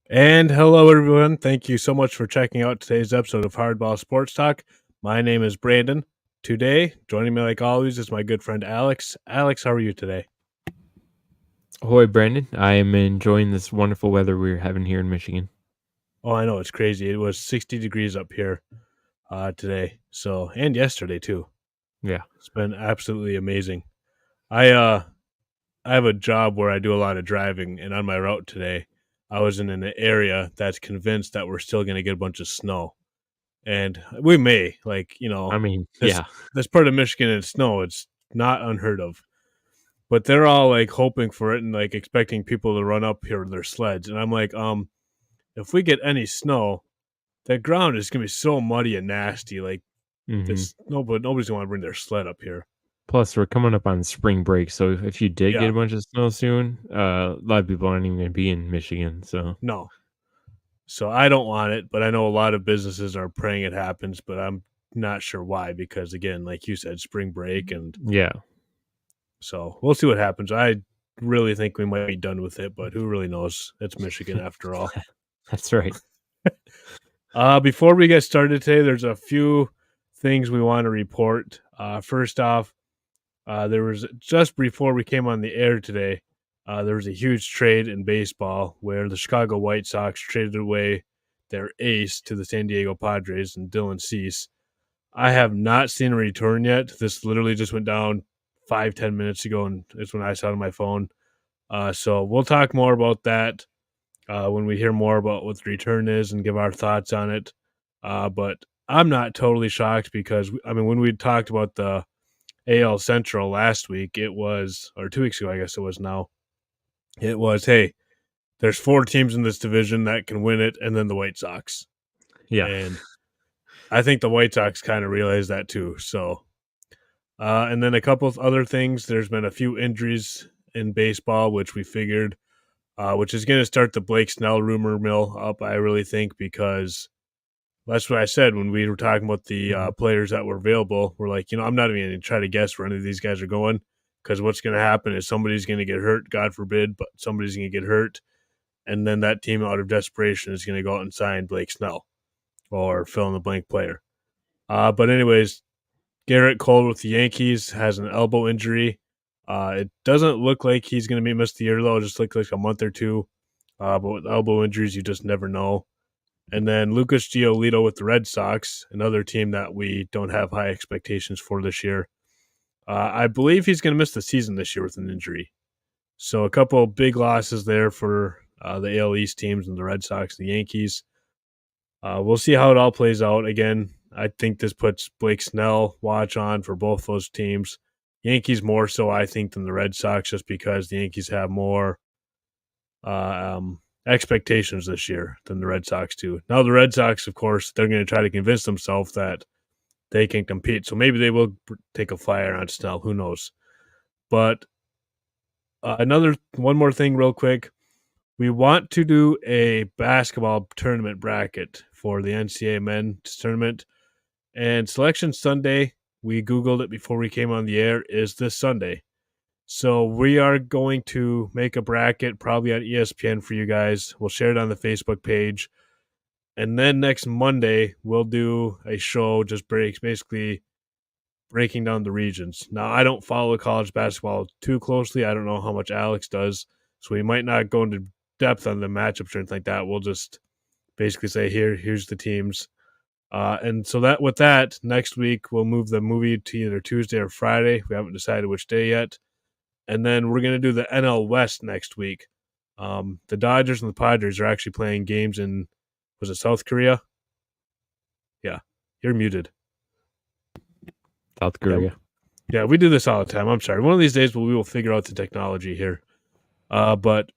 And hello, everyone. Thank you so much for checking out today's episode of Hardball Sports Talk. My name is Brandon. Today, joining me like always is my good friend Alex. Alex, how are you today? Ahoy, Brandon. I am enjoying this wonderful weather we're having here in Michigan. Oh, I know it's crazy. It was 60 degrees up here today, and yesterday too. Yeah. It's been absolutely amazing. I have a job where I do a lot of driving, and on my route today, I was in an area that's convinced that we're still going to get a bunch of snow. And we may I mean, this yeah. this part of Michigan and snow. It's not unheard of, but they're all like hoping for it and like expecting people to run up here with their sleds. And I'm like, if we get any snow, that ground is gonna be so muddy and nasty. Like hmm this, nobody's gonna want to bring their sled up here. Plus, we're coming up on spring break, so if you did get Yeah, a bunch of snow soon, a lot of people aren't even going to be in Michigan. So, no. So I don't want it, but I know a lot of businesses are praying it happens, but I'm not sure why because again, like you said, spring break, and yeah, so we'll see what happens. I really think we might be done with it, but who really knows? It's Michigan after all. that's right. Before we get started today, there's a few things we want to report. First off, there was just before we came on the air today, there was a huge trade in baseball where the Chicago White Sox traded away their ace to the San Diego Padres and Dylan Cease. I have not seen a return yet. This literally just went down 5-10 minutes ago, and it's when I saw it on my phone. So we'll talk more about that when we hear more about what the return is and give our thoughts on it. But I'm not totally shocked because I mean, when we talked about the AL Central last week, it was, or 2 weeks ago, I guess it was now. It was, hey, there's four teams in this division that can win it, and then the White Sox. Yeah. And I think the White Sox kind of realized that too. So, and then a couple of other things. There's been a few injuries in baseball, which we figured, which is going to start the Blake Snell rumor mill up, I really think, because that's what I said when we were talking about the hmm players that were available. We're like, I'm not even going to try to guess where any of these guys are going because what's going to happen is somebody's going to get hurt, God forbid, but somebody's going to get hurt. And then that team, out of desperation, is going to go out and sign Blake Snell or fill in the blank player. But, anyways, Garrett Cole with the Yankees has an elbow injury. It doesn't look like he's going to be missed the year, though. It just looks like a month or two. But with elbow injuries, you just never know. And then Lucas Giolito with the Red Sox, another team that we don't have high expectations for this year. I believe he's going to miss the season this year with an injury. So a couple of big losses there for the AL East teams and the Red Sox and the Yankees. We'll see how it all plays out. Again, I think this puts Blake Snell watch on for both those teams. Yankees more so, I think, than the Red Sox, just because the Yankees have more expectations this year than the Red Sox do. Now, the Red Sox, of course, they're going to try to convince themselves that they can compete. So maybe they will take a flyer on Snell. Who knows? But one more thing, real quick. We want to do a basketball tournament bracket for the NCAA men's tournament. And Selection Sunday, we Googled it before we came on the air, is this Sunday. So we are going to make a bracket probably on ESPN for you guys. We'll share it on the Facebook page. And then next Monday, we'll do a show just basically breaking down the regions. Now, I don't follow college basketball too closely. I don't know how much Alex does. So we might not go into depth on the matchups or anything like that. We'll just basically say, here's the teams. And so that with that, next week we'll move the movie to either Tuesday or Friday. We haven't decided which day yet. And then we're gonna do the NL West next week. The Dodgers and the Padres are actually playing games in, was it South Korea? Yeah, you're muted. South Yeah, Korea. yeah, we do this all the time. I'm sorry. One of these days we will figure out the technology here. But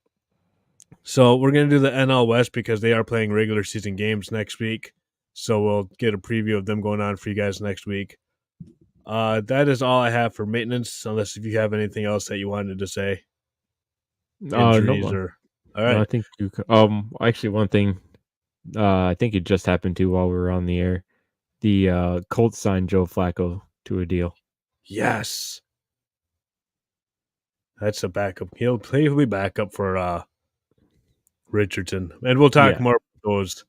so we're gonna do the NL West because they are playing regular season games next week. So we'll get a preview of them going on for you guys next week. That is all I have for maintenance, unless if you have anything else that you wanted to say, No injuries more. or all No, right. I think actually, one thing, I think it just happened to while we were on the air. The Colts signed Joe Flacco to a deal. Yes, that's a backup. He'll be backup for Richardson. And we'll talk Yeah. more about those.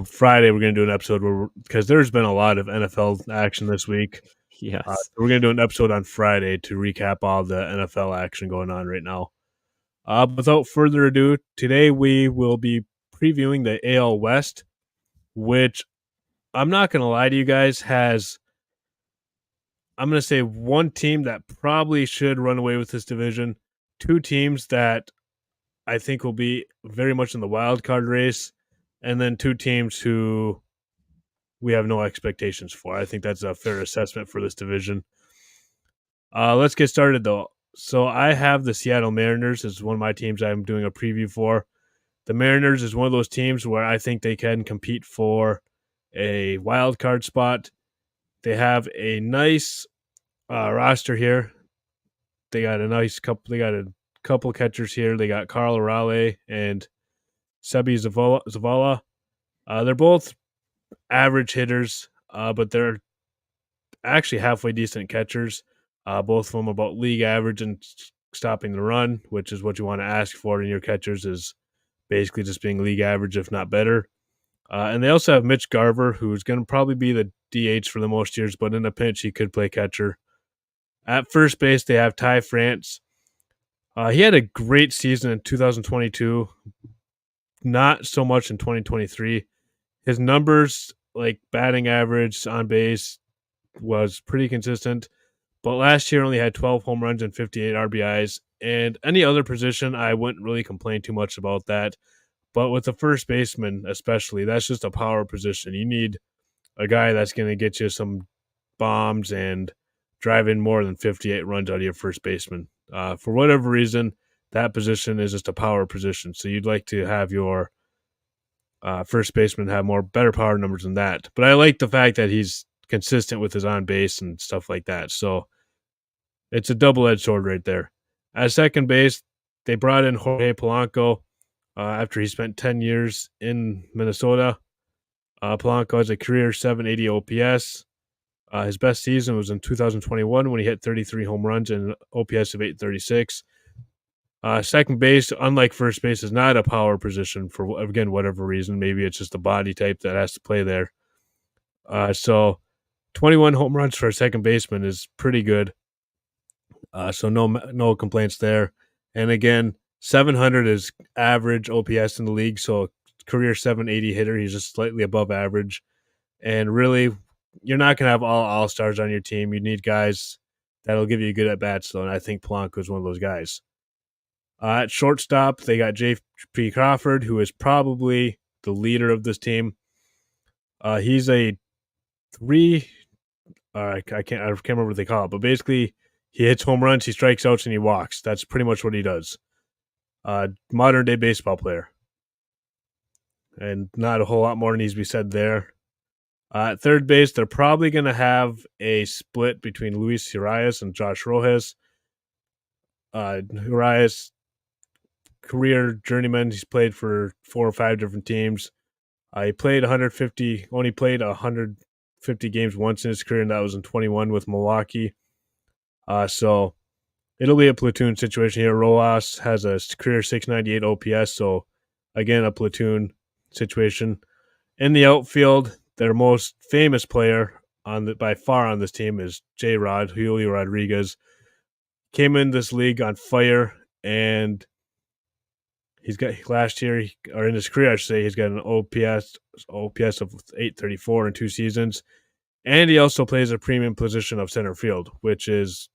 Friday, we're going to do an episode because there's been a lot of NFL action this week. Yes. We're going to do an episode on Friday to recap all the NFL action going on right now. Without further ado, today we will be previewing the AL West, which I'm not going to lie to you guys, I'm going to say one team that probably should run away with this division, two teams that I think will be very much in the wild card race, and then two teams who we have no expectations for. I think that's a fair assessment for this division. Let's get started, though. So I have the Seattle Mariners as one of my teams I'm doing a preview for. The Mariners is one of those teams where I think they can compete for a wild card spot. They have a nice roster here. They got a couple catchers here. They got Carl Raleigh and Sebi Zavala. They're both average hitters, but they're actually halfway decent catchers. Both of them about league average and stopping the run, which is what you want to ask for in your catchers, is basically just being league average, if not better. And they also have Mitch Garver, who's going to probably be the DH for the most years, but in a pinch, he could play catcher. At first base, they have Ty France. He had a great season in 2022, not so much in 2023. His numbers, like batting average, on base, was pretty consistent. But last year only had 12 home runs and 58 RBIs. And any other position, I wouldn't really complain too much about that. But with the first baseman, especially, that's just a power position. You need a guy that's going to get you some bombs and drive in more than 58 runs out of your first baseman. For whatever reason, that position is just a power position. So you'd like to have your first baseman have better power numbers than that. But I like the fact that he's consistent with his on base and stuff like that. So it's a double-edged sword right there. At second base, they brought in Jorge Polanco after he spent 10 years in Minnesota. Polanco has a career 780 OPS. His best season was in 2021 when he hit 33 home runs and an OPS of 836. Second base, unlike first base, is not a power position for, again, whatever reason. Maybe it's just a body type that has to play there. So 21 home runs for a second baseman is pretty good. So no complaints there. And again, 700 is average OPS in the league. So career 780 hitter, he's just slightly above average. And really, you're not going to have all all-stars on your team. You need guys that'll give you good at-bats, though, and I think Polanco is one of those guys. At shortstop, they got J.P. Crawford, who is probably the leader of this team. He's a I can't remember what they call it, but basically he hits home runs, he strikes outs, and he walks. That's pretty much what he does. Modern-day baseball player. And not a whole lot more needs to be said there. At third base, they're probably going to have a split between Luis Urias and Josh Rojas. Urias, career journeyman. He's played for 4 or 5 different teams. He played 150 games once in his career, and that was in 21 with Milwaukee. So it'll be a platoon situation here. Rojas has a career 698 OPS, so again, a platoon situation. In the outfield, their most famous player by far on this team is J-Rod, Julio Rodriguez. Came in this league on fire, and he's got last year, or in his career, I should say, he's got an OPS of 834 in 2 seasons. And he also plays a premium position of center field, which is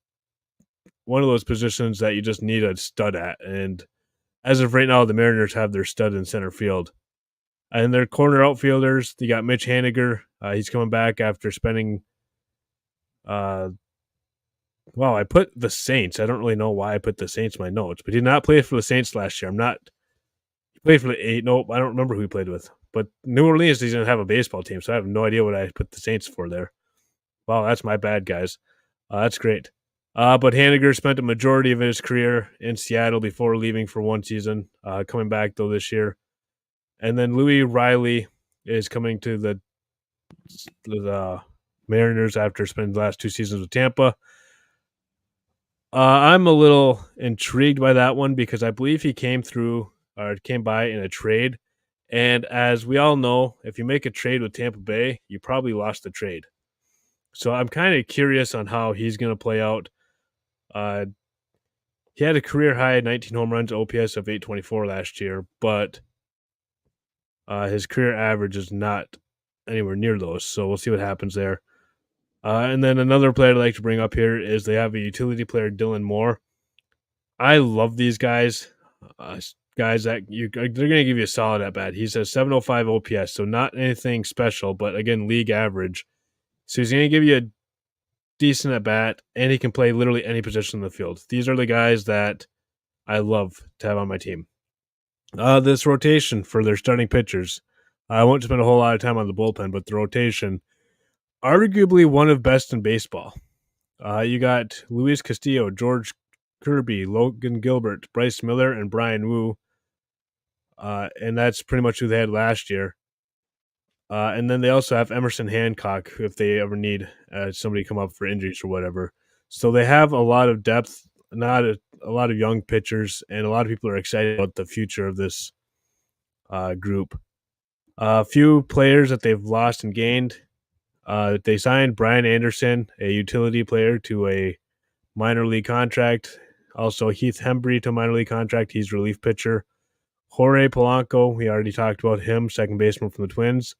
one of those positions that you just need a stud at. And as of right now, the Mariners have their stud in center field. And their corner outfielders, they got Mitch Haniger. He's coming back after spending I put the Saints. I don't really know why I put the Saints in my notes, but he did not play for the Saints last year. He played for the 8. Nope, I don't remember who he played with. But New Orleans doesn't have a baseball team, so I have no idea what I put the Saints for there. Wow, that's my bad, guys. That's great. But Haniger spent a majority of his career in Seattle before leaving for 1 season, coming back, though, this year. And then Louis Riley is coming to the Mariners after spending the last 2 seasons with Tampa. I'm a little intrigued by that one because I believe he came through came by in a trade. And as we all know, if you make a trade with Tampa Bay, you probably lost the trade. So I'm kind of curious on how he's going to play out. Uh, he had a career high 19 home runs, OPS of 824 last year, but his career average is not anywhere near those. So we'll see what happens there. And then another player I'd like to bring up here is they have a utility player, Dylan Moore. I love these guys. Guys that they're going to give you a solid at bat. He says 705 OPS, so not anything special, but again, league average. So he's going to give you a decent at bat, and he can play literally any position in the field. These are the guys that I love to have on my team. This rotation for their starting pitchers. I won't spend a whole lot of time on the bullpen, but the rotation, arguably one of best in baseball. You got Luis Castillo, George Kirby, Logan Gilbert, Bryce Miller, and Brian Wu. And that's pretty much who they had last year. And then they also have Emerson Hancock if they ever need somebody come up for injuries or whatever. So they have a lot of depth, not a lot of young pitchers, and a lot of people are excited about the future of this group. A few players that they've lost and gained. They signed Brian Anderson, a utility player, to a minor league contract. Also, Heath Hembry to a minor league contract. He's relief pitcher. Jorge Polanco, we already talked about him, second baseman from the Twins.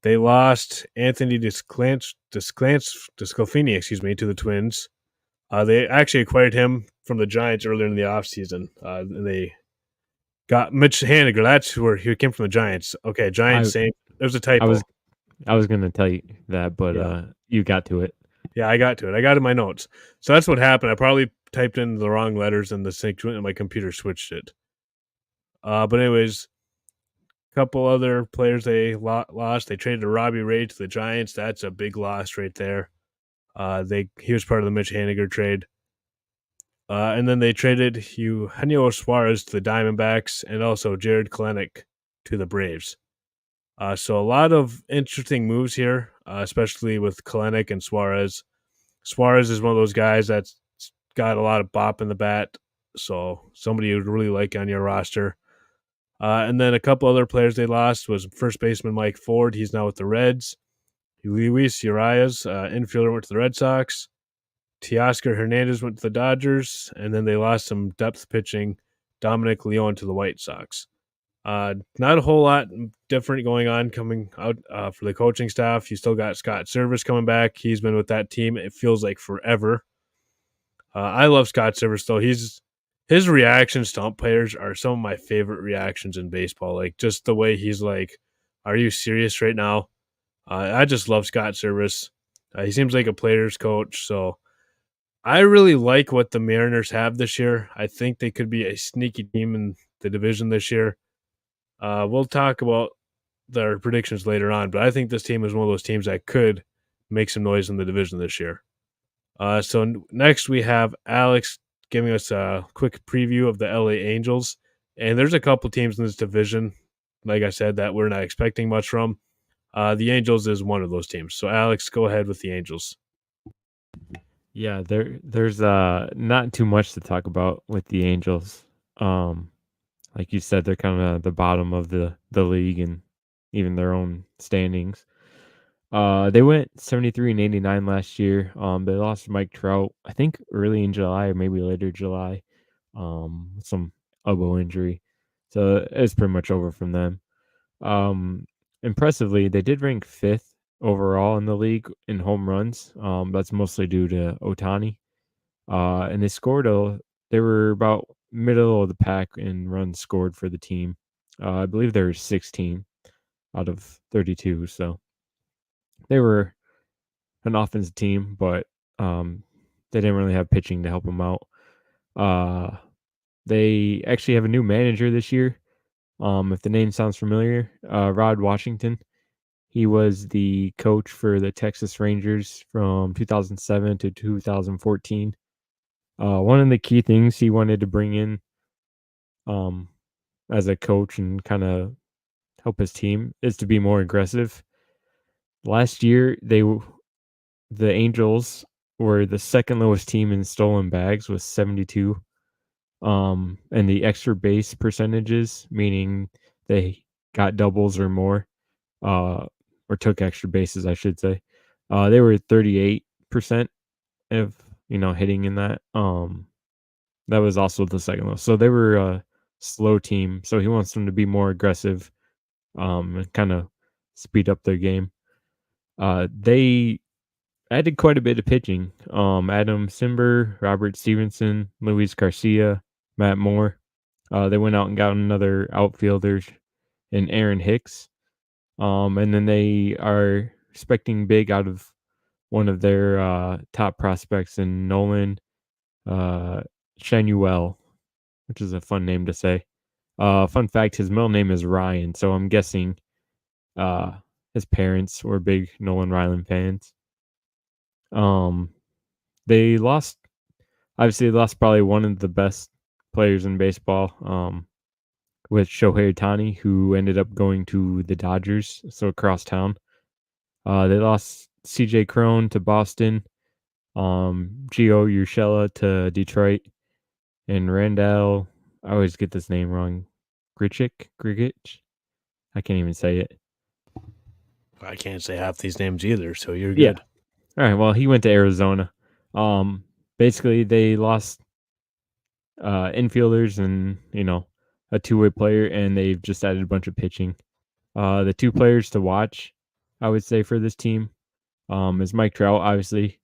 They lost Anthony Desclafani, to the Twins. They actually acquired him from the Giants earlier in the offseason. And they got Mitch Haniger. That's where he came from, the Giants. Okay, Giants, same. There's a typo. I was going to tell you that, but you got to it. Yeah, I got to it. I got it in my notes. So that's what happened. I probably typed in the wrong letters and the sync went and my computer switched it. But anyways, a couple other players they lost. They traded Robbie Ray to the Giants. That's a big loss right there. He was part of the Mitch Haniger trade. And then they traded Eugenio Suarez to the Diamondbacks and also Jared Kelenic to the Braves. So a lot of interesting moves here, especially with Kelenic and Suarez. Suarez is one of those guys that's got a lot of bop in the bat, so somebody you'd really like on your roster. And then a couple other players they lost was first baseman Mike Ford. He's now with the Reds. Luis Urias, infielder, went to the Red Sox. Teoscar Hernandez went to the Dodgers. And then they lost some depth pitching. Dominic Leone to the White Sox. Not a whole lot different going on coming out for the coaching staff. You still got Scott Servais coming back. He's been with that team, it feels like, forever. I love Scott Servais, though. His reactions to umpires are some of my favorite reactions in baseball. Like, just the way he's like, "Are you serious right now?" I just love Scott Servais. He seems like a player's coach, so I really like what the Mariners have this year. I think they could be a sneaky team in the division this year. We'll talk about their predictions later on, but I think this team is one of those teams that could make some noise in the division this year. So next we have Alex giving us a quick preview of the LA Angels. And there's a couple teams in this division, like I said, that we're not expecting much from. The Angels is one of those teams. So, Alex, go ahead with the Angels. Yeah, there's not too much to talk about with the Angels. Like you said, they're kind of the bottom of the league and even their own standings. They went 73-89 last year. They lost Mike Trout, I think early in July or maybe later July, with some elbow injury. So it's pretty much over from them. Impressively, they did rank 5th overall in the league in home runs. That's mostly due to Ohtani. And they were about middle of the pack in runs scored for the team. I believe there were 16 out of 32. So they were an offensive team, but they didn't really have pitching to help them out. They actually have a new manager this year. If the name sounds familiar, Rod Washington. He was the coach for the Texas Rangers from 2007 to 2014. One of the key things he wanted to bring in as a coach and kind of help his team is to be more aggressive. Last year, the Angels were the second lowest team in stolen bags with 72. And the extra base percentages, meaning they got doubles or more, or took extra bases, I should say. They were 38% of, hitting in that. That was also the second lowest. So they were a slow team. So he wants them to be more aggressive, and kind of speed up their game. They added quite a bit of pitching. Adam Simber, Robert Stevenson, Luis Garcia, Matt Moore. They went out and got another outfielder in Aaron Hicks. And then they are expecting big out of one of their top prospects in Nolan Shanuel, which is a fun name to say. Fun fact: his middle name is Ryan, so I'm guessing uh, his parents were big Nolan Ryan fans. Um, they lost. Obviously, they lost probably one of the best players in baseball. With Shohei Ohtani, who ended up going to the Dodgers, so across town. They lost CJ Crone to Boston, Gio Urshela to Detroit, and Randall, I always get this name wrong, Grigich? I can't even say it. I can't say half these names either, so you're Yeah. good. All right, well, he went to Arizona. Basically, they lost infielders and, a two-way player, and they've just added a bunch of pitching. The two players to watch, I would say, for this team is Mike Trout, obviously,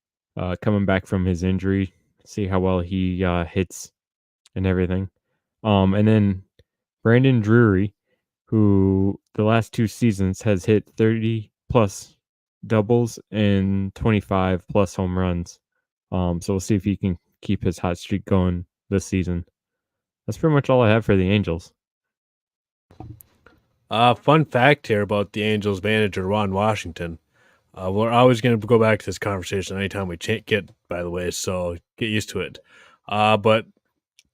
coming back from his injury. See how well he hits and everything. And then Brandon Drury, who the last 2 seasons has hit 30 plus doubles and 25 plus home runs. So we'll see if he can keep his hot streak going this season. That's pretty much all I have for the Angels. Fun fact here about the Angels manager, Ron Washington. We're always going to go back to this conversation anytime we get, by the way, so get used to it. But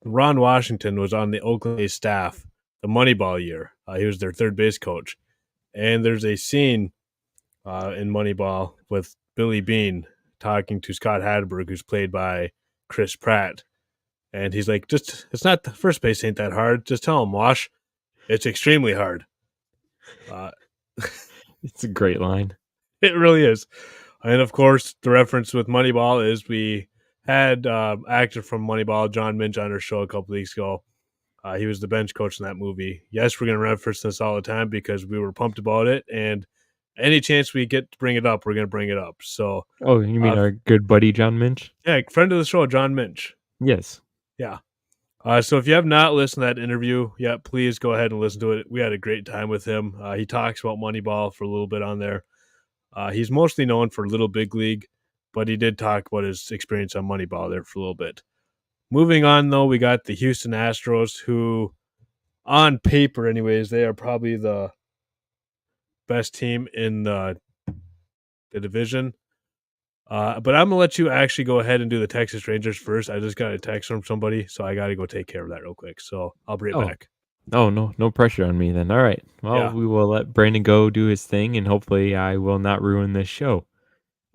Ron Washington was on the Oakland A's staff the Moneyball year. He was their third base coach. And there's a scene in Moneyball with Billy Bean talking to Scott Hadberg, who's played by Chris Pratt. And he's like, it's not the first base ain't that hard. Just tell him, Wash, it's extremely hard. It's a great line. It really is. And of course, the reference with Moneyball is we had actor from Moneyball, John Minch, on our show a couple weeks ago. He was the bench coach in that movie. Yes, we're going to reference this all the time because we were pumped about it. And any chance we get to bring it up, we're going to bring it up. So, Oh, you mean our good buddy John Minch? Yeah, friend of the show, John Minch. Yes. Yeah. So if you have not listened to that interview yet, please go ahead and listen to it. We had a great time with him. He talks about Moneyball for a little bit on there. He's mostly known for Little Big League, but he did talk about his experience on Moneyball there for a little bit. Moving on, though, we got the Houston Astros, who, on paper anyways, they are probably the best team in the division. But I'm going to let you actually go ahead and do the Texas Rangers first. I just got a text from somebody, so I got to go take care of that real quick. So I'll be right back. Oh, no pressure on me then. All right. Well, Yeah. we will let Brandon go do his thing, and hopefully I will not ruin this show.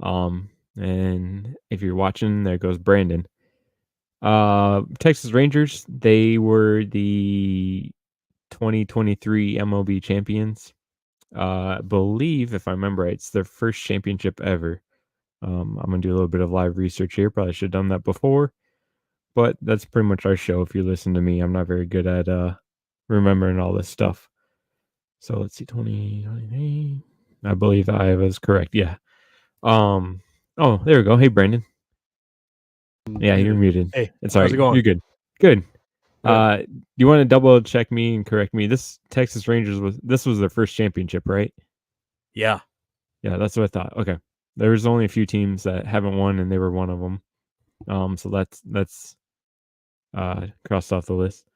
And if you're watching, there goes Brandon. Texas Rangers, they were the 2023 MLB champions. I believe, if I remember right, it's their first championship ever. I'm going to do a little bit of live research here. Probably should have done that before. But that's pretty much our show. If you listen to me, I'm not very good at remembering all this stuff. So let's see, 2023. I believe I was correct. Yeah. Oh, there we go. Hey, Brandon. Yeah, you're muted. Hey, it's all right. How's it going? You're good. Good. You want to double check me and correct me? This Texas Rangers was their first championship, right? Yeah. Yeah, that's what I thought. Okay. There's only a few teams that haven't won, and they were one of them. So that's crossed off the list.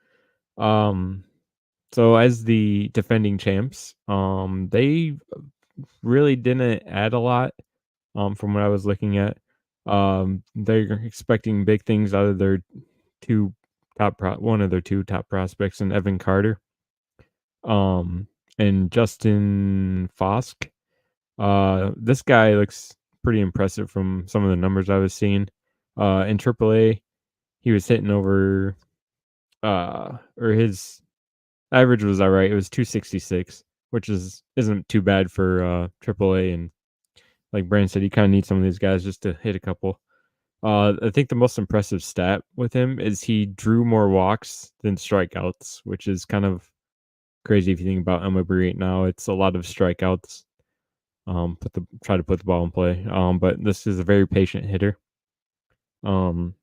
So as the defending champs, they really didn't add a lot. From what I was looking at, they're expecting big things out of their one of their two top prospects, in Evan Carter, and Justin Fosk. This guy looks pretty impressive from some of the numbers I was seeing. In AAA, he was hitting over or his average was all right. It was 266, which isn't too bad for AAA. And like Brandon said, you kind of need some of these guys just to hit a couple. I think the most impressive stat with him is he drew more walks than strikeouts, which is kind of crazy if you think about MLB right now. It's a lot of strikeouts. Try to put the ball in play. But this is a very patient hitter. Um,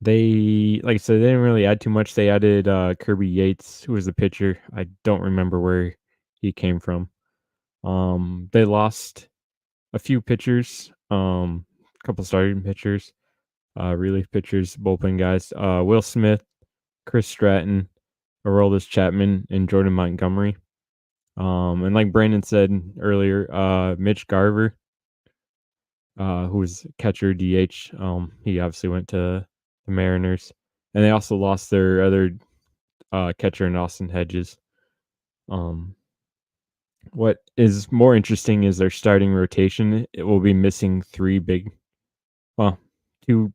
they like I said, they didn't really add too much. They added Kirby Yates, who was the pitcher. I don't remember where he came from. They lost a few pitchers, a couple starting pitchers, relief pitchers, bullpen guys. Will Smith, Chris Stratton, Aroldis Chapman, and Jordan Montgomery. And like Brandon said earlier, Mitch Garver, who was catcher DH, he obviously went to the Mariners, and they also lost their other catcher in Austin Hedges. What is more interesting is their starting rotation. It will be missing three big, well, two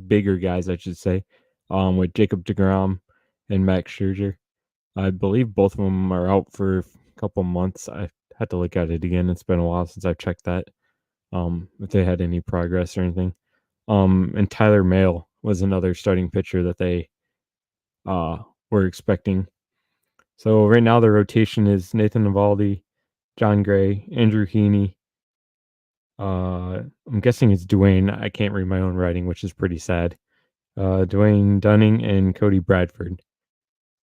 bigger guys, I should say, with Jacob deGrom and Max Scherzer. I believe both of them are out for a couple months. I had to look at it again. It's been a while since I've checked that. If they had any progress or anything. And Tyler Mahle was another starting pitcher that they were expecting. So right now the rotation is Nathan Eovaldi, John Gray, Andrew Heaney. I'm guessing it's Dwayne. I can't read my own writing, which is pretty sad. Dwayne Dunning and Cody Bradford.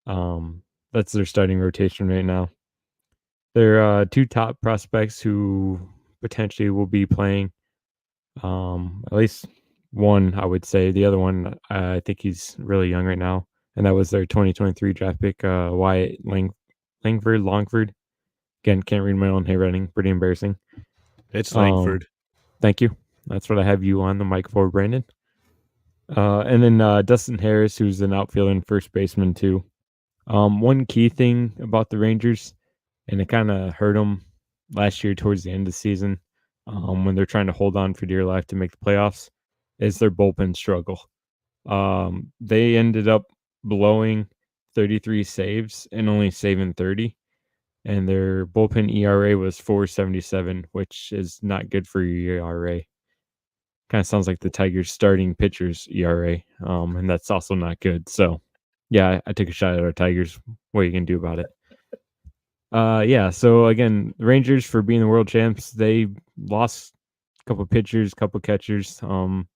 That's their starting rotation right now. Their two top prospects who potentially will be playing. At least one, I would say. The other one, I think he's really young right now, and that was their 2023 draft pick, Wyatt Longford. Again, can't read my own handwriting. Pretty embarrassing. It's Langford. Thank you. That's what I have you on the mic for, Brandon. And then Dustin Harris, who's an outfielder and first baseman too. One key thing about the Rangers, and it kind of hurt them last year towards the end of the season, when they're trying to hold on for dear life to make the playoffs, is their bullpen struggle. They ended up blowing 33 saves and only saving 30. And their bullpen ERA was 4.77, which is not good for your ERA. Kind of sounds like the Tigers' starting pitcher's ERA, and that's also not good. So, yeah, I took a shot at our Tigers. What you can do about it? Yeah. So again, the Rangers, for being the world champs, they lost a couple pitchers, a couple catchers, and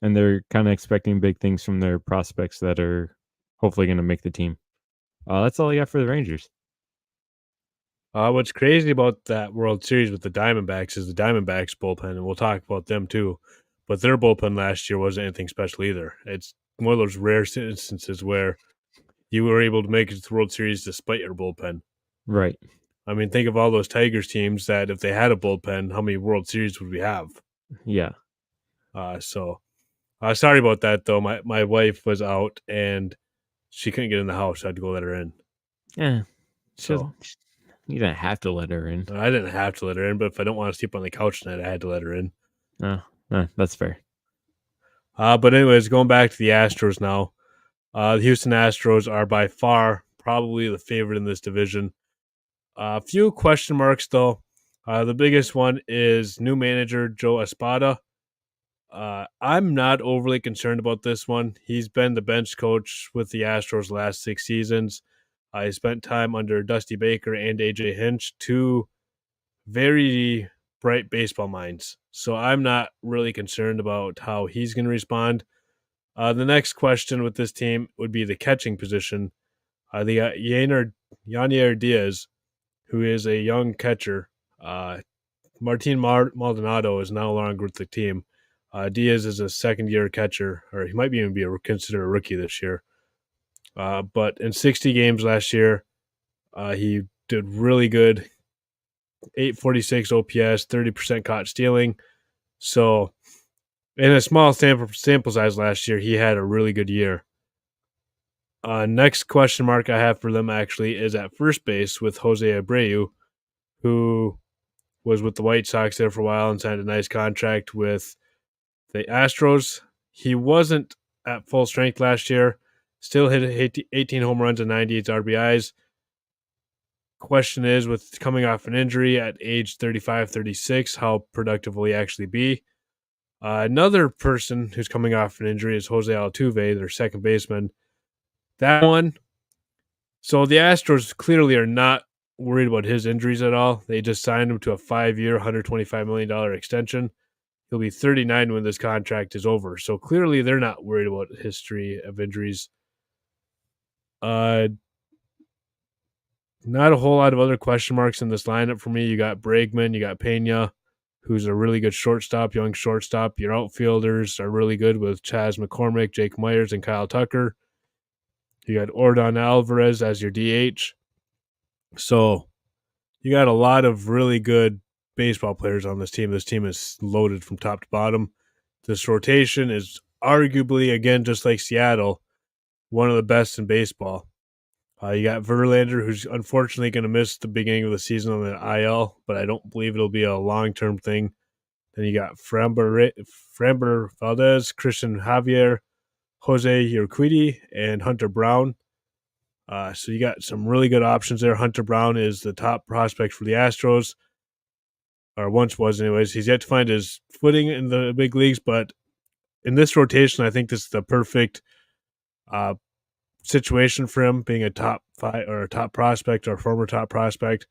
they're kind of expecting big things from their prospects that are hopefully going to make the team. That's all I got for the Rangers. What's crazy about that World Series with the Diamondbacks is the Diamondbacks bullpen, and we'll talk about them too. But their bullpen last year wasn't anything special either. It's one of those rare instances where you were able to make it to the World Series despite your bullpen. Right. I mean, think of all those Tigers teams that if they had a bullpen, how many World Series would we have? Yeah. Sorry about that, though. My wife was out, and she couldn't get in the house. I had to go let her in. Yeah. So you didn't have to let her in. I didn't have to let her in, but if I don't want to sleep on the couch tonight, I had to let her in. That's fair. But anyways, going back to the Astros now. The Houston Astros are by far probably the favorite in this division. A few question marks, though. The biggest one is new manager Joe Espada. I'm not overly concerned about this one. He's been the bench coach with the Astros last 6 seasons. He spent time under Dusty Baker and AJ Hinch, two very bright baseball minds. So I'm not really concerned about how he's going to respond. The next question with this team would be the catching position. They got Yanier Diaz, who is a young catcher. Martin Maldonado is no longer with the team. Diaz is a second-year catcher, or he might even be considered a rookie this year. But in 60 games last year, he did really good. 846 OPS, 30% caught stealing. So in a small sample size last year, he had a really good year. Next question mark I have for them actually is at first base with Jose Abreu, who was with the White Sox there for a while and signed a nice contract with the Astros. He wasn't at full strength last year. Still hit 18 home runs and 98 RBIs. Question is, with coming off an injury at age 35, 36, how productive will he actually be? Another person who's coming off an injury is Jose Altuve, their second baseman. That one, so the Astros clearly are not worried about his injuries at all. They just signed him to a 5-year, $125 million extension. He'll be 39 when this contract is over. So clearly they're not worried about history of injuries. Not a whole lot of other question marks in this lineup for me. You got Bregman, you got Pena, who's a really good shortstop, young shortstop. Your outfielders are really good with Chas McCormick, Jake Myers, and Kyle Tucker. You got Ordon Alvarez as your DH. So you got a lot of really good baseball players on this team. This team is loaded from top to bottom. This rotation is arguably, again, just like Seattle, one of the best in baseball. You got Verlander, who's unfortunately going to miss the beginning of the season on the IL, but I don't believe it'll be a long-term thing. Then you got Framber Valdez, Christian Javier, Jose Urquidy, and Hunter Brown. So you got some really good options there. Hunter Brown is the top prospect for the Astros, or once was anyways. He's yet to find his footing in the big leagues, but in this rotation, I think this is the perfect situation for him, being a top 5 or a top prospect or former top prospect.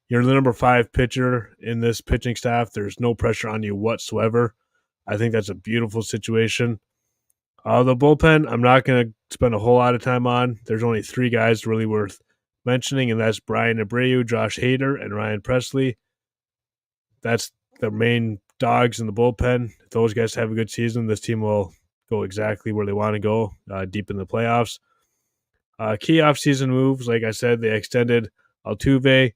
You're the number 5 pitcher in this pitching staff. There's no pressure on you whatsoever. I think that's a beautiful situation. The bullpen, I'm not going to spend a whole lot of time on. There's only 3 guys really worth mentioning, and that's Brian Abreu, Josh Hader, and Ryan Presley. That's the main dogs in the bullpen. If those guys have a good season, this team will go exactly where they want to go, deep in the playoffs. Key offseason moves, like I said, they extended Altuve.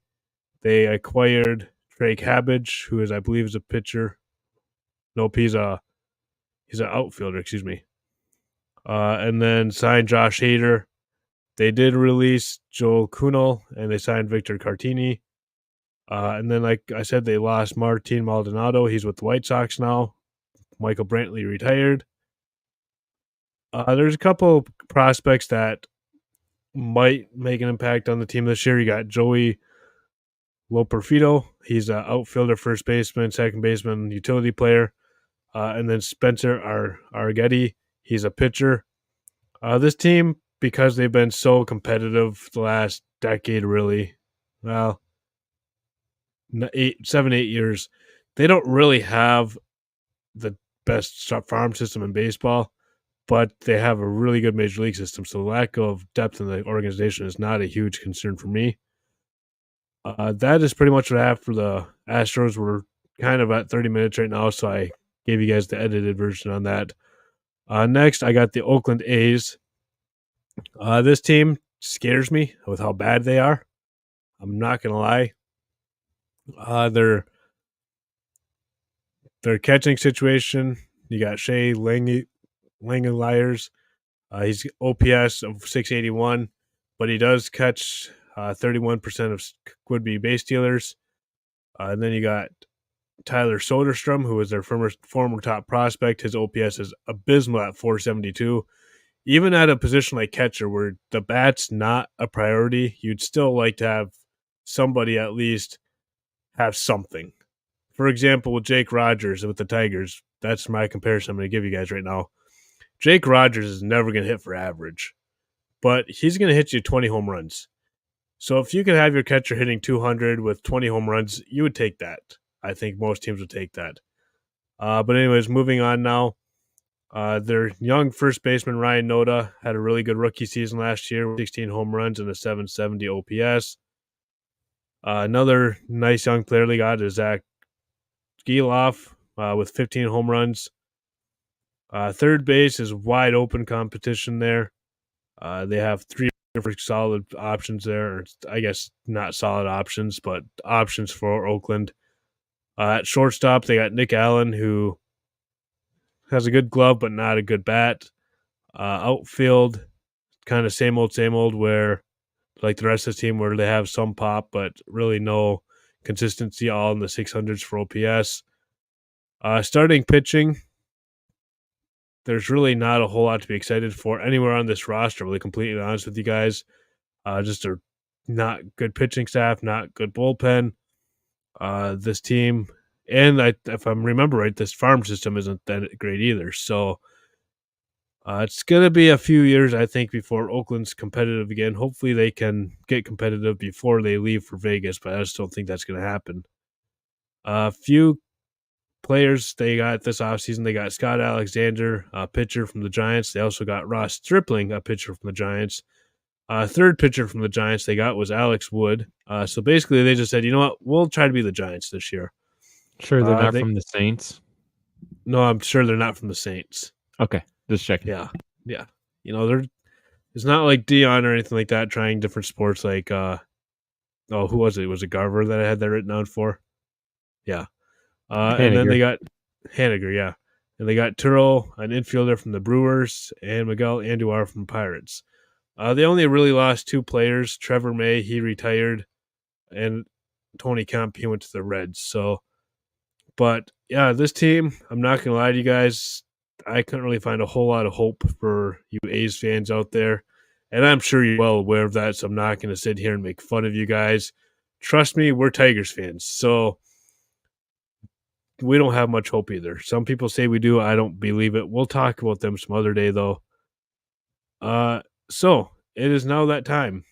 They acquired Drake Habbage, who is, I believe, is a pitcher. Nope, he's an outfielder, excuse me. And then signed Josh Hader. They did release Joel Kuhnel, and they signed Victor Cartini. And then, like I said, they lost Martin Maldonado. He's with the White Sox now. Michael Brantley retired. There's a couple prospects that might make an impact on the team this year. You got Joey Loperfido. He's an outfielder, first baseman, second baseman, utility player. And then Spencer Argetti. He's a pitcher. This team, because they've been so competitive the last decade, really, well, 7-8 years, they don't really have the best farm system in baseball, but they have a really good major league system. So the lack of depth in the organization is not a huge concern for me. That is pretty much what I have for the Astros. We're kind of at 30 minutes right now, so I gave you guys the edited version on that. Next, I got the Oakland A's. This team scares me with how bad they are. I'm not going to lie. Their catching situation, you got Shea Langeliers. He's OPS of 681, but he does catch 31% of would-be base stealers. And then you got Tyler Soderstrom, who is their former top prospect. His OPS is abysmal at 472. Even at a position like catcher where the bat's not a priority, you'd still like to have somebody at least have something. For example, with Jake Rogers with the Tigers, that's my comparison I'm going to give you guys right now. Jake Rogers is never going to hit for average, but he's going to hit you 20 home runs. So if you could have your catcher hitting 200 with 20 home runs, you would take that. I think most teams would take that. But anyways, moving on now. Their young first baseman, Ryan Noda, had a really good rookie season last year with 16 home runs and a 770 OPS. Another nice young player they got is Zach Geloff with 15 home runs. Third base is wide open competition there. They have 3 solid options there. Or I guess not solid options, but options for Oakland. At shortstop, they got Nick Allen, who has a good glove but not a good bat. Outfield, kind of same old, where like the rest of the team, where they have some pop but really no consistency, all in the 600s for OPS. Starting pitching, there's really not a whole lot to be excited for anywhere on this roster. Really, completely honest with you guys, just a not good pitching staff, not good bullpen. This team, and if I remember right, this farm system isn't that great either. So it's going to be a few years, I think, before Oakland's competitive again. Hopefully, they can get competitive before they leave for Vegas, but I just don't think that's going to happen. A few players they got this offseason. They got Scott Alexander, a pitcher from the Giants. They also got Ross Stripling, a pitcher from the Giants. Third pitcher from the Giants they got was Alex Wood. So basically, they just said, you know what, we'll try to be the Giants this year. Sure, they're not They from the Saints. No, I'm sure they're not from the Saints. Okay, just checking. Yeah, yeah. It's not like Dion or anything like that. Trying different sports, like who was it? Was it Garver that I had that written down for? Yeah. And then Haniger. they got Haniger, yeah. And they got Turo, an infielder from the Brewers, and Miguel Andujar from Pirates. They only really lost two players. Trevor May, he retired, and Tony Kemp, he went to the Reds. So, but yeah, this team, I'm not going to lie to you guys, I couldn't really find a whole lot of hope for you A's fans out there. And I'm sure you're well aware of that, so I'm not going to sit here and make fun of you guys. Trust me, we're Tigers fans. So, we don't have much hope either. Some people say we do. I don't believe it. We'll talk about them some other day, though. So it is now that time.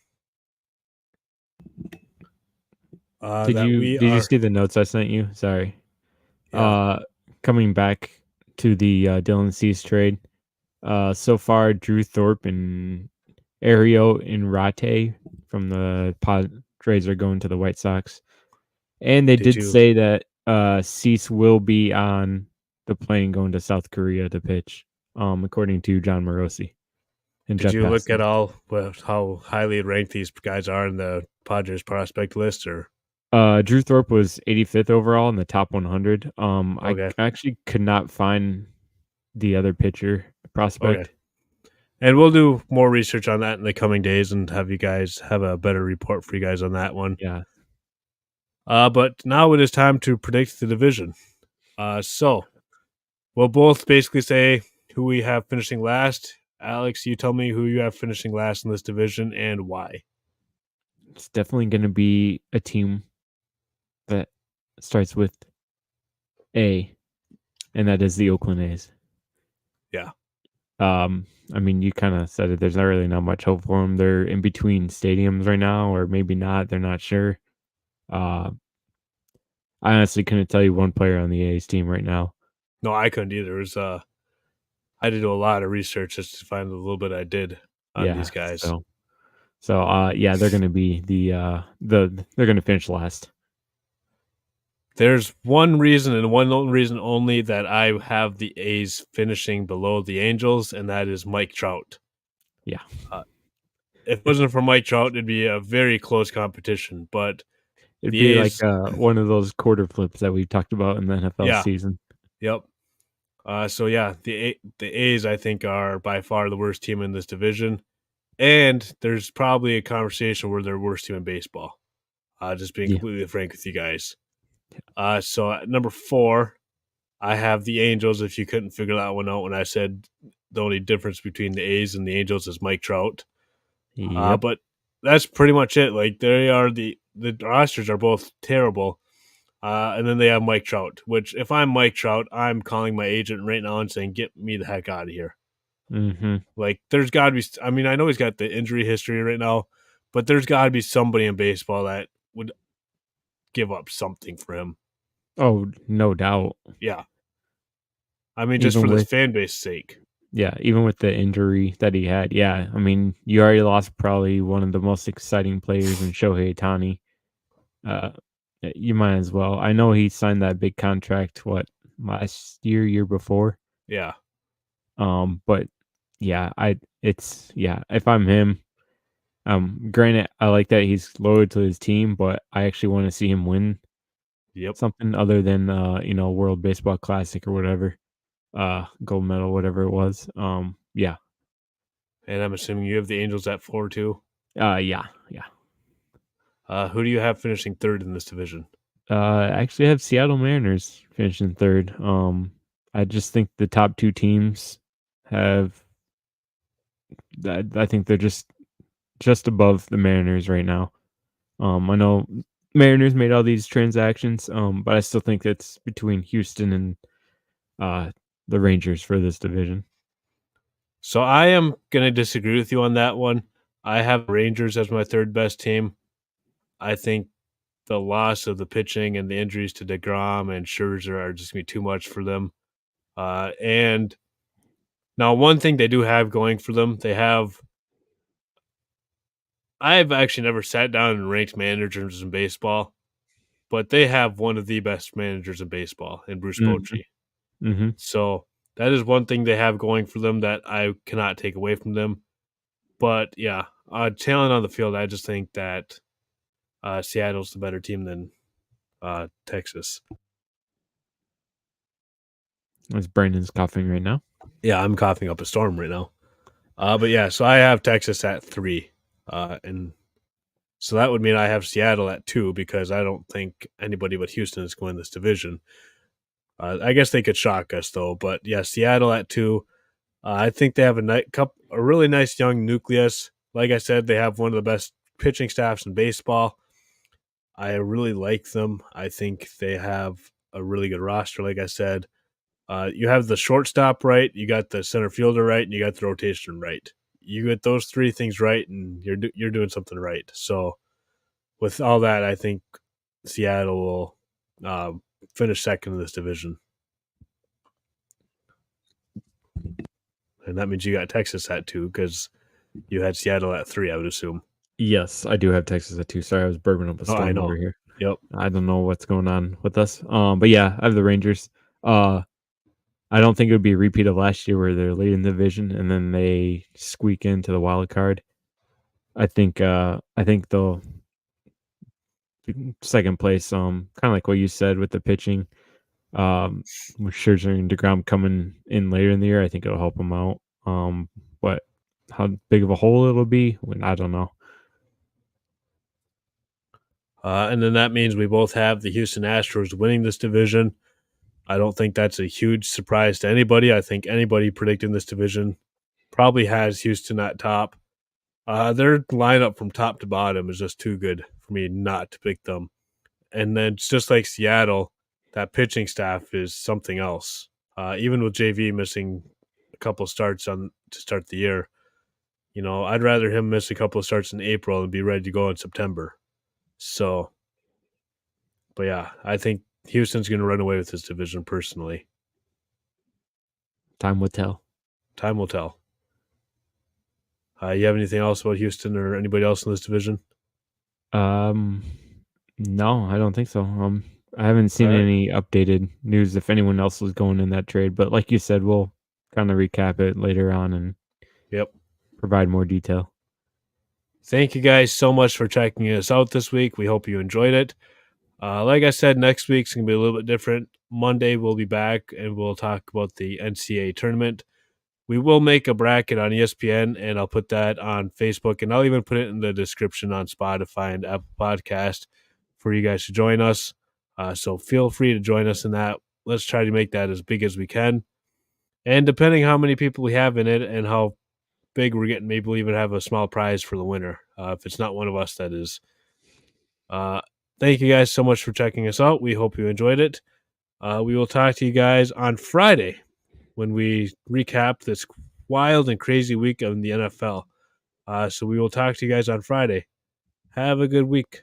Did you see the notes I sent you? Sorry. Yeah. Coming back to the Dylan Cease trade. So far, Drew Thorpe and Ario Inrate from the Padres are going to the White Sox. And they did say that Cease will be on the plane going to South Korea to pitch, according to John Morosi. And Did you look at how highly ranked these guys are in the Padres prospect list? Or Drew Thorpe was 85th overall in the top 100. Okay. I actually could not find the other pitcher prospect. Okay. And we'll do more research on that in the coming days and have you guys have a better report for you guys on that one. Yeah. But now it is time to predict the division. So we'll both basically say who we have finishing last. Alex, you tell me who you have finishing last in this division and why. It's definitely going to be a team that starts with A, and that is the Oakland A's. Yeah. I mean, you kind of said it. There's not much hope for them. They're in between stadiums right now, or maybe not. They're not sure. I honestly couldn't tell you one player on the A's team right now. No, I couldn't either. It was, I had to do a lot of research just to find the little bit I did on these guys. Yeah, they're going to be they're going to finish last. There's one reason and one reason only that I have the A's finishing below the Angels, and that is Mike Trout. Yeah. If it wasn't for Mike Trout, it'd be a very close competition. But it'd be A's, like one of those quarter flips that we talked about in the NFL season. Yep. So yeah, the A's I think are by far the worst team in this division, and there's probably a conversation where they're worst team in baseball. Just being completely frank with you guys. So at number 4, I have the Angels. If you couldn't figure that one out when I said the only difference between the A's and the Angels is Mike Trout. Yep. But that's pretty much it. Like they are the rosters are both terrible. And then they have Mike Trout, which if I'm Mike Trout, I'm calling my agent right now and saying, get me the heck out of here. Mm-hmm. Like there's got to be, I mean, I know he's got the injury history right now, but there's got to be somebody in baseball that would give up something for him. Oh, no doubt. Yeah. I mean, just for this fan base sake. Yeah, even with the injury that he had. Yeah, I mean, you already lost probably one of the most exciting players in Shohei Ohtani. You might as well. I know he signed that big contract, last year before? Yeah. But yeah, if I'm him, granted, I like that he's loyal to his team, but I actually want to see him win something other than World Baseball Classic or whatever, gold medal, whatever it was. Yeah. And I'm assuming you have the Angels at 4 too. Yeah. Who do you have finishing third in this division? I actually have Seattle Mariners finishing third. I just think the top 2 teams have. I think they're just above the Mariners right now. I know Mariners made all these transactions, but I still think it's between Houston and uh, the Rangers for this division. So I am going to disagree with you on that one. I have Rangers as my third best team. I think the loss of the pitching and the injuries to DeGrom and Scherzer are just going to be too much for them. And now, one thing they do have going for them, I've actually never sat down and ranked managers in baseball, but they have one of the best managers in baseball in Bruce Mm-hmm. Bochy. Mm-hmm. So that is one thing they have going for them that I cannot take away from them. But yeah, talent on the field, I just think that Seattle's the better team than Texas. As Brandon's coughing right now. Yeah, I'm coughing up a storm right now. But yeah, so I have Texas at 3. And so that would mean I have Seattle at 2 because I don't think anybody but Houston is going this division. I guess they could shock us though, but yeah, Seattle at 2. I think they have a really nice young nucleus. Like I said, they have one of the best pitching staffs in baseball. I really like them. I think they have a really good roster. Like I said, you have the shortstop right, you got the center fielder right, and you got the rotation right. You get those 3 things right, and you're doing something right. So with all that, I think Seattle will finish second in this division, and that means you got Texas at 2 because you had Seattle at 3. I would assume. Yes, I do have Texas at 2. Sorry, I was burping up a Oh, I storm over know. here. Yep. I don't know what's going on with us. But yeah, I have the Rangers. I don't think it would be a repeat of last year where they're leading the division and then they squeak into the wild card. I think they'll second place. Kind of like what you said with the pitching. With Scherzer and Degrom coming in later in the year, I think it'll help them out. But how big of a hole it'll be, I don't know. And then that means we both have the Houston Astros winning this division. I don't think that's a huge surprise to anybody. I think anybody predicting this division probably has Houston at top. Their lineup from top to bottom is just too good for me not to pick them. And then it's just like Seattle, that pitching staff is something else. Even with JV missing a couple starts to start the year, I'd rather him miss a couple of starts in April and be ready to go in September. So, but yeah, I think Houston's going to run away with this division personally. Time will tell. Time will tell. You have anything else about Houston or anybody else in this division? Um, no, I don't think so. I haven't All seen right. any updated news if anyone else was going in that trade. But like you said, we'll kind of recap it later on and Yep. provide more detail. Thank you guys so much for checking us out this week. We hope you enjoyed it. Like I said, next week's going to be a little bit different. Monday, we'll be back and we'll talk about the NCAA tournament. We will make a bracket on ESPN, and I'll put that on Facebook, and I'll even put it in the description on Spotify and Apple Podcast for you guys to join us. So feel free to join us in that. Let's try to make that as big as we can. And depending how many people we have in it and how big we're getting, maybe we'll even have a small prize for the winner. If it's not one of us, that is. Uh, thank you guys so much for checking us out. We hope you enjoyed it. We will talk to you guys on Friday when we recap this wild and crazy week of the NFL. So we will talk to you guys on Friday. Have a good week.